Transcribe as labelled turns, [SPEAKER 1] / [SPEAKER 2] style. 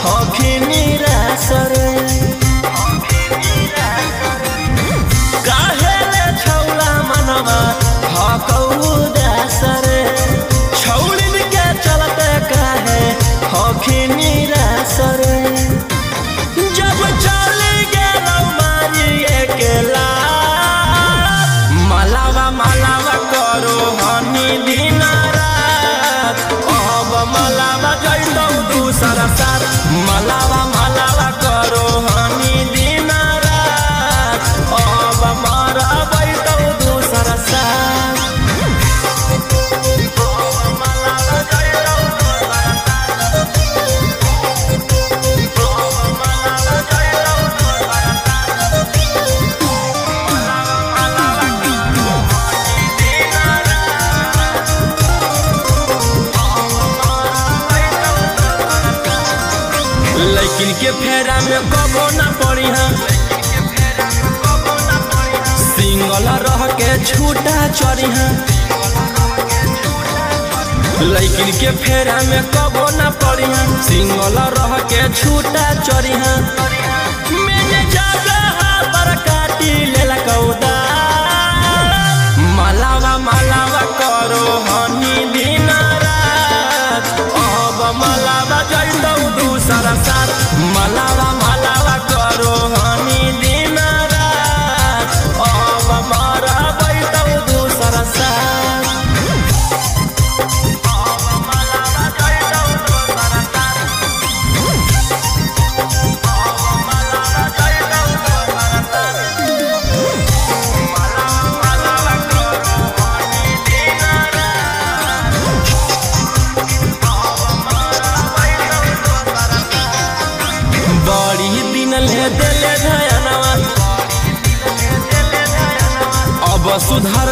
[SPEAKER 1] हखिनी रासरे काहेले छौला मनवा हकौ दासरे छौलिन के चलते काहे हखिनी रासरे जब चली गेलौ मारिए केला मलावा मलावा करो हनी दिन रात अब मलावा जइतौ दूसरा साथ मलावा मलावा करो हनी दिन रात अब मरबैतौ दूसरा साथ लैकिन के फेरा में कबो ना पड़ी सिंगल रह के छूटा चढ़ी लैकिन के फेरा में कबो ना पड़ी सिंगल रह के छूटा चढ़ी मैंने जगह पर काटी लेला कौदा मलावा मलावा करो हनी दिन रात अब मलावा जइतौ दूसरा साथ मलावा मलावा करो हनी दिन रात अब मरबैतौ दूसरा साथ बड़ी दिन ले देले धयनवा अब सुधर